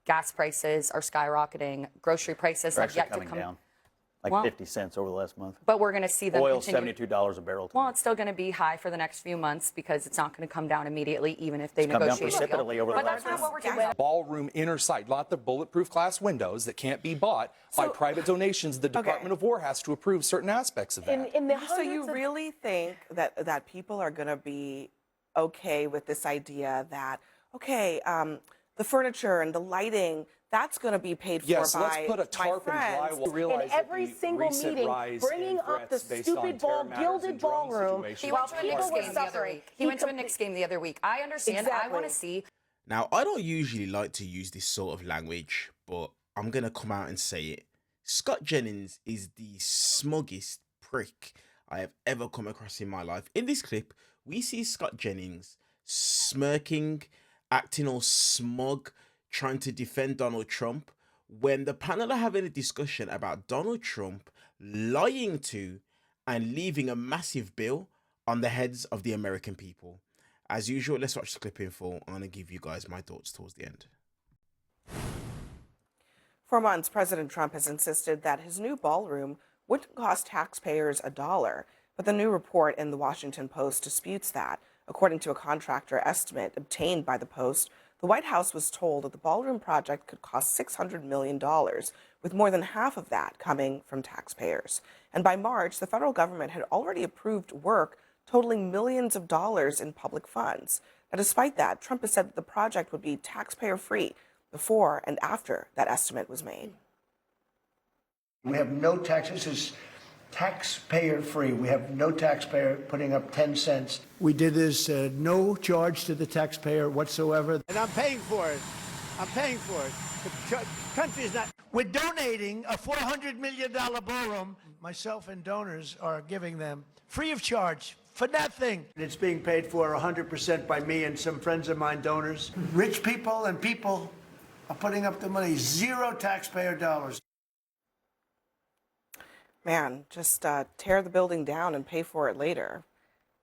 gas prices are skyrocketing, grocery prices have yet to come down. Like 50 cents over the last month. But we're going to see them Oil's continue. $72 a barrel. Well, it's still going to be high for the next few months because it's not going to come down immediately, even if they negotiate. Come down precipitously over the but last that's not what we're month. doing. Ballroom inner side, not the bulletproof glass windows that can't be bought by private donations. The Department of War has to approve certain aspects of that. So you really think that people are going to be okay with this idea that, the furniture and the lighting, that's going to be paid for by let's put a tarp and drywall. In every single meeting, bringing up the stupid gilded ballroom. He went to a Knicks game the other week. He went to a Knicks game the other week. I understand. Exactly. I want to see. Now, I don't usually like to use this sort of language, but I'm going to come out and say it. Scott Jennings is the smuggest prick I have ever come across in my life. In this clip, we see Scott Jennings smirking, acting all smug, trying to defend Donald Trump, when the panel are having a discussion about Donald Trump lying to and leaving a massive bill on the heads of the American people. As usual, let's watch the clip in full. I'm going to give you guys my thoughts towards the end. For months, President Trump has insisted that his new ballroom wouldn't cost taxpayers $1, but the new report in the Washington Post disputes that. According to a contractor estimate obtained by the Post, the White House was told that the ballroom project could cost $600 million, with more than half of that coming from taxpayers. And by March, the federal government had already approved work totaling millions of dollars in public funds. Now, despite that, Trump has said that the project would be taxpayer-free before and after that estimate was made. We have no taxes. This is taxpayer-free. We have no taxpayer putting up 10 cents. We did this no charge to the taxpayer whatsoever. And I'm paying for it. I'm paying for it. The country is not. We're donating a $400 million ballroom. Myself and donors are giving them free of charge for nothing. It's being paid for 100% by me and some friends of mine, donors. Rich people and people are putting up the money, zero taxpayer dollars. Man, just tear the building down and pay for it later.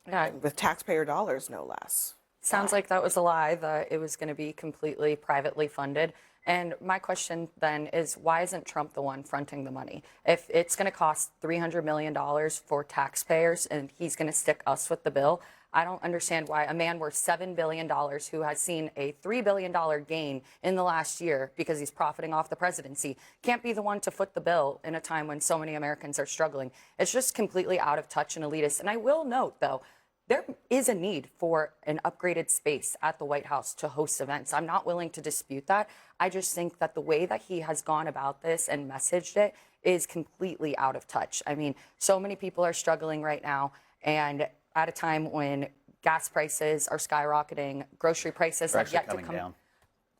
Yeah. With taxpayer dollars, no less. Sounds like that was a lie, that it was going to be completely privately funded. And my question then is, why isn't Trump the one fronting the money? If it's going to cost $300 million for taxpayers and he's going to stick us with the bill, I don't understand why a man worth $7 billion who has seen a $3 billion gain in the last year because he's profiting off the presidency can't be the one to foot the bill in a time when so many Americans are struggling. It's just completely out of touch and elitist. And I will note, though, there is a need for an upgraded space at the White House to host events. I'm not willing to dispute that. I just think that the way that he has gone about this and messaged it is completely out of touch. I mean, so many people are struggling right now, and at a time when gas prices are skyrocketing, grocery prices have yet to come down.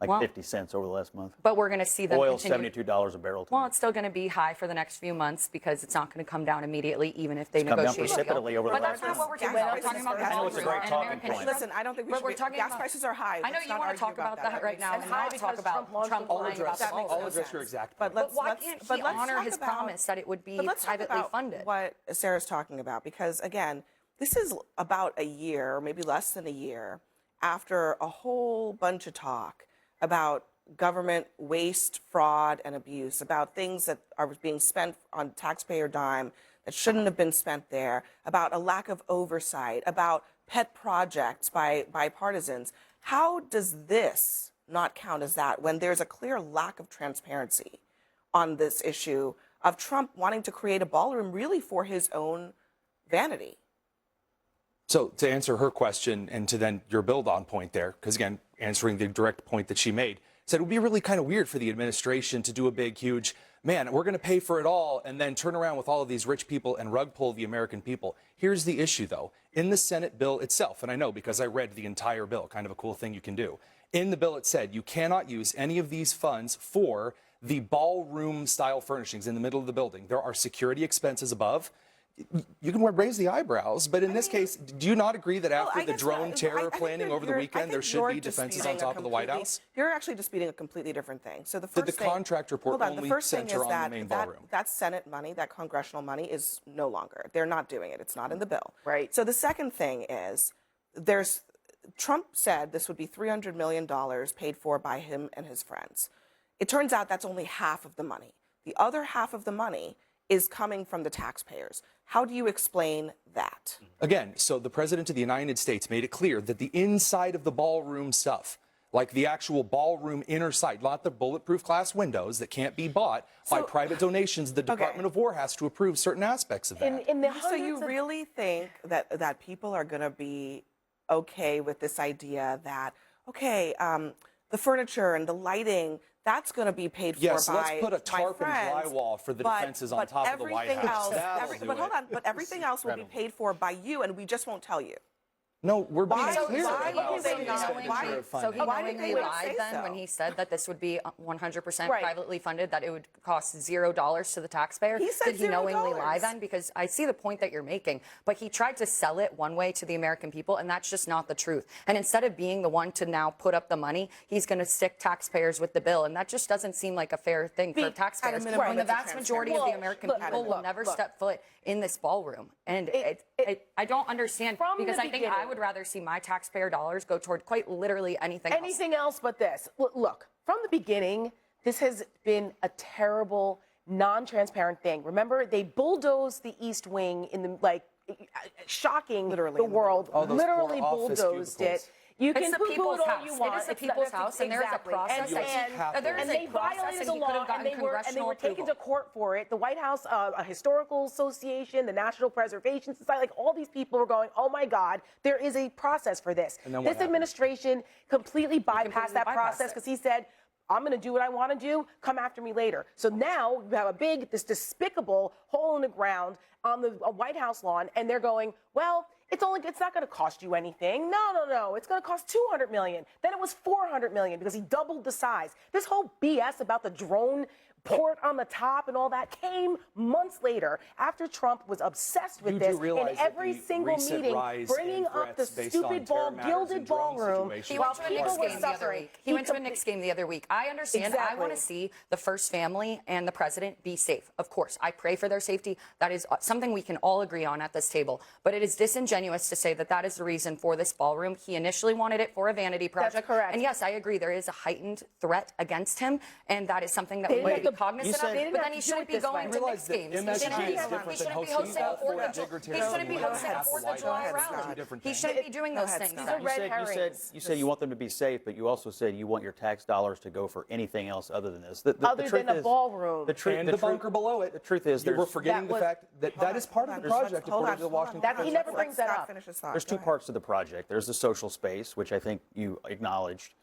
Like 50 cents over the last month. But we're going to see them Oil's continue. $72 a barrel. Well, it's still going to be high for the next few months because it's not going to come down immediately, even if they negotiate. Come down precipitously over the but last that's not what we're gas doing. We're prices talking about are high. the I know it's a great talking point. Listen, I don't think we should. We're talking gas about, prices are high. I know you want to talk about that right now, and not talk about Trump lying about the I'll address your exact point. But why can't he honor his promise that it would be privately funded? What Sarah's talking about, because again, this is about a year, or maybe less than a year, after a whole bunch of talk about government waste, fraud, and abuse, about things that are being spent on taxpayer dime that shouldn't have been spent there, about a lack of oversight, about pet projects by partisans. How does this not count as that when there's a clear lack of transparency on this issue of Trump wanting to create a ballroom really for his own vanity? So to answer her question and to then your build on point there, because again, answering the direct point that she made, said it would be really kind of weird for the administration to do a big, huge, man, we're going to pay for it all and then turn around with all of these rich people and rug pull the American people. Here's the issue, though. In the Senate bill itself, and I know because I read the entire bill, kind of a cool thing you can do. In the bill, it said you cannot use any of these funds for the ballroom style furnishings in the middle of the building. There are security expenses above. You can raise the eyebrows, but in this case, do you not agree that after the drone terror planning over the weekend, there should be defenses on top of the White House? You're actually disputing a completely different thing. So the Did first the contract report only center on the main ballroom? That Senate money, that congressional money, is no longer. They're not doing it. It's not in the bill. Right. So the second thing is, Trump said this would be $300 million paid for by him and his friends. it turns out that's only half of the money. The other half of the money is coming from the taxpayers. How do you explain that? Again, so the President of the United States made it clear that the inside of the ballroom stuff, like the actual ballroom inner side, not the bulletproof glass windows that can't be bought by private donations, the Department of War has to approve certain aspects of that. So you really think that people are going to be okay with this idea that, okay, the furniture and the lighting, that's going to be paid for yes, by let's put a tarp and friends, drywall for the defenses on top of the White House. But hold on, but everything else will be paid for by you, and we just won't tell you. No, we're being Why- clear why- about so the he expenditure knowingly- of So funding. he Why did knowingly they lied say then so? when he said that this would be 100% Right. privately funded, that it would cost $0 to the taxpayer? He said Did he knowingly lie $0. then? Because I see the point that you're making, but he tried to sell it one way to the American people, and that's just not the truth. And instead of being the one to now put up the money, he's going to stick taxpayers with the bill, and that just doesn't seem like a fair thing for taxpayers. minimum, When the it's a vast majority of the Well, American look, people will never look. step foot in this ballroom. And I don't understand, From the because I think I beginning- would rather see my taxpayer dollars go toward quite literally anything else. Anything else but this. Look, from the beginning, this has been a terrible, non-transparent thing. Remember, they bulldozed the East Wing in the, shocking Literally the in the world. All those Literally poor office bulldozed cubicles. it. You It's can the poo-poo people's it all house. you It want. is the people's house, and there is a process that there is they a process, violated and the he could have law, gotten and they were congressional taken to approval. court for it. The White House, a historical association, the National Preservation Society, like all these people were going, "Oh my God, there is a process for this." And then what This happened? administration completely bypassed completely that bypassed process it. because he said, "I'm going to do what I want to do. Come after me later." So now you have this despicable hole in the ground on the White House lawn, and they're going, "Well, it's not going to cost you anything. No. It's going to cost $200 million. Then it was $400 million because he doubled the size." This whole BS about the drone port on the top and all that came months later after Trump was obsessed with You this do realize in that every the single recent meeting, rise bringing in up the threats based on stupid terror matters gilded and drone ballroom situations He while went to a people Knicks were game the other suffering. week. He went to a Knicks game the other week. I understand. I want Exactly. to see the first family and the president be safe. Of course, I pray for their safety. That is something we can all agree on at this table. But it is disingenuous to say that that is the reason for this ballroom. He initially wanted it for a vanity project. correct. And yes, I agree. There is a heightened threat against him, and that is something that we They need to didn't be have to- cognizant you of. said- But then he do shouldn't it be this way. going to Realize Knicks that games. He MSG shouldn't be is different than hosting hosting a Fourth of Dignitary He shouldn't be Award hosting a at the 4th of White July House. rally. Two different He things. shouldn't be doing those things. These are then. red herrings. You said you want them to be safe, but you also said you want your tax dollars to go for anything else other than this. The Other truth than a is- ballroom. The truth, And the bunker below it. The truth is, You were there's forgetting the was- fact that that is part of the project according to the Washington That he Post. never brings that up. Finish his thought. There's Go two ahead. parts to the project. There's the social space, which I think you acknowledged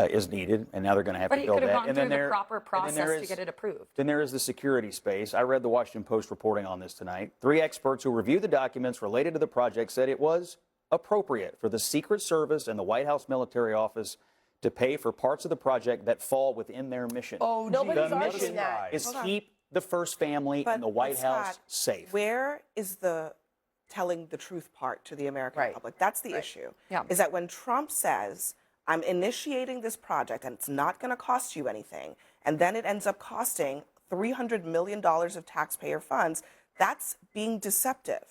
is needed, and now they're going to have But to he build could have that. gone And through then the there- proper and then there process to is- get it approved. Then there is the security space. I read the Washington Post reporting on this tonight. 3 experts who reviewed the documents related to the project said it was appropriate for the Secret Service and the White House Military Office to pay for parts of the project that fall within their mission. Oh, Nobody's the arguing mission that. is keep the first family and the White House Scott, safe. Where is the telling the truth part to the American Right. public? That's the issue. Yeah. Is that when Trump says, "I'm initiating this project and it's not going to cost you anything," and then it ends up costing $300 million of taxpayer funds, that's being deceptive.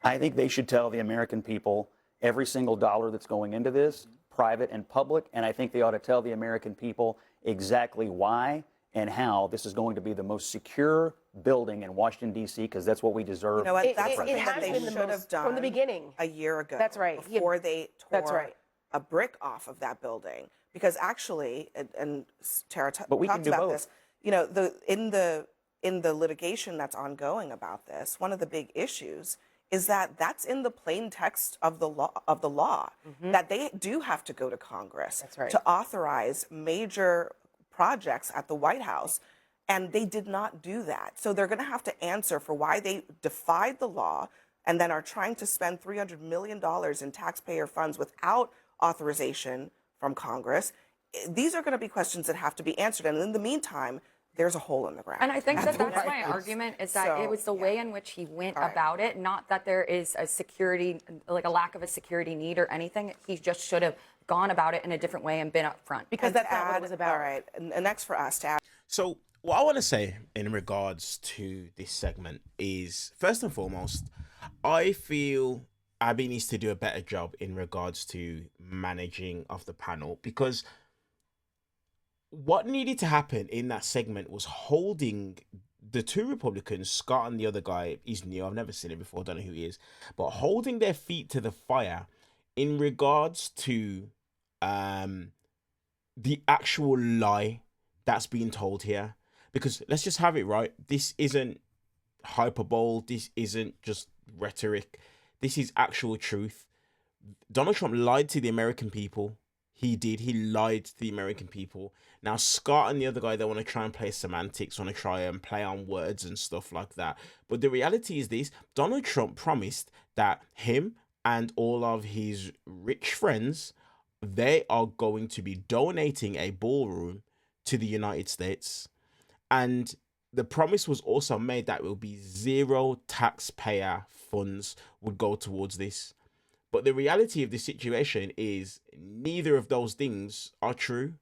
I think they should tell the American people every single dollar that's going into this, private and public, and I think they ought to tell the American people exactly why and how this is going to be the most secure building in Washington, D.C., because that's what we deserve. You know what? It- That's it something has that they been the should most- have done from the beginning. a year ago. That's right. Before they tore That's right. a brick off of that building, because actually, and Tara But we can talked do about both. this. You know, in the litigation that's ongoing about this, one of the big issues is that that's in the plain text of the law that they do have to go to Congress That's right. to authorize major projects at the White House. And they did not do that. So they're going to have to answer for why they defied the law and then are trying to spend $300 million in taxpayer funds without authorization from Congress. These are going to be questions that have to be answered. And in the meantime, there's a hole in the ground. And I think That's that that's what my I- argument, is that So, it was the yeah. way in which he went All right. about it, not that there is a security, like a lack of a security need or anything. He just should have gone about it in a different way and been upfront. Because And that's to not what it add- was about. All right. And next for us to add. So what I want to say in regards to this segment is, first and foremost, I feel Abby needs to do a better job in regards to managing of the panel, because what needed to happen in that segment was holding the two Republicans, Scott and the other guy, he's new, I've never seen him before, don't know who he is, but holding their feet to the fire in regards to the actual lie that's being told here. Because let's just have it right, this isn't hyperbole, this isn't just rhetoric, this is actual truth. Donald Trump lied to the American people. He did. He lied to the American people. Now, Scott and the other guy, they want to try and play semantics, want to try and play on words and stuff like that. But the reality is this: Donald Trump promised that him and all of his rich friends, they are going to be donating a ballroom to the United States. And the promise was also made that it will be zero taxpayer funds would go towards this. But the reality of the situation is neither of those things are true.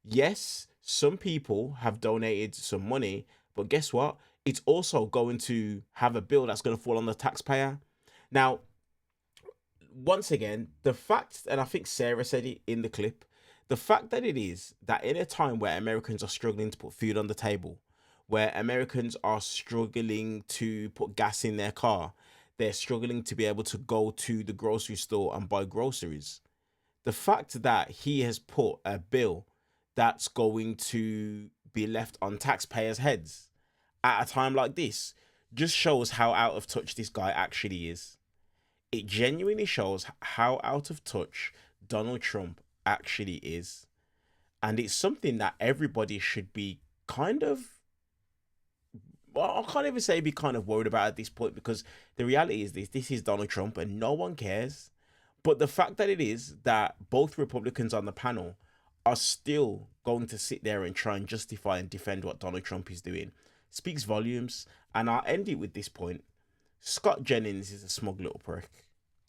Yes, some people have donated some money, but guess what? It's also going to have a bill that's going to fall on the taxpayer. Now, once again, the fact, and I think Sarah said it in the clip, the fact that it is that in a time where Americans are struggling to put food on the table, where Americans are struggling to put gas in their car, they're struggling to be able to go to the grocery store and buy groceries. The fact that he has put a bill that's going to be left on taxpayers' heads at a time like this just shows how out of touch this guy actually is. It genuinely shows how out of touch Donald Trump actually is. And it's something that everybody should be kind of, well, I can't even say be kind of worried about at this point, because the reality is this is Donald Trump and no one cares. But the fact that it is that both Republicans on the panel are still going to sit there and try and justify and defend what Donald Trump is doing speaks volumes. And I'll end it with this point. Scott Jennings is a smug little prick.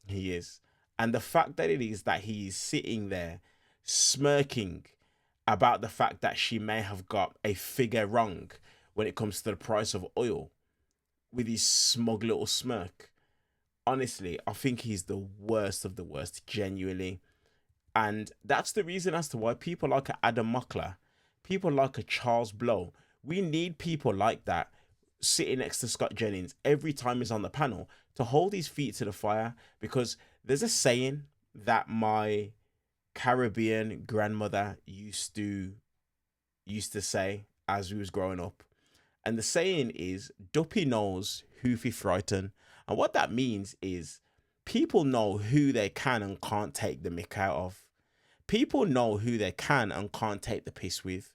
He is. And the fact that it is that he is sitting there smirking about the fact that she may have got a figure wrong when it comes to the price of oil with his smug little smirk. Honestly, I think he's the worst of the worst, genuinely. And that's the reason as to why people like Adam Muckler, people like a Charles Blow, we need people like that sitting next to Scott Jennings every time he's on the panel to hold his feet to the fire. Because there's a saying that my Caribbean grandmother used to say as we was growing up. And the saying is, Duppy knows who he frighten. And what that means is people know who they can and can't take the mick out of. People know who they can and can't take the piss with.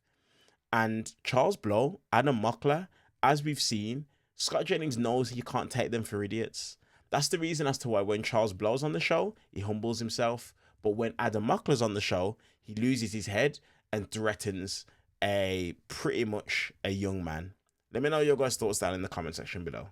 And Charles Blow, Adam Muckler, as we've seen, Scott Jennings knows he can't take them for idiots. That's the reason as to why when Charles Blow's on the show, he humbles himself. But when Adam Muckler's on the show, he loses his head and threatens pretty much a young man. Let me know your guys' thoughts down in the comment section below.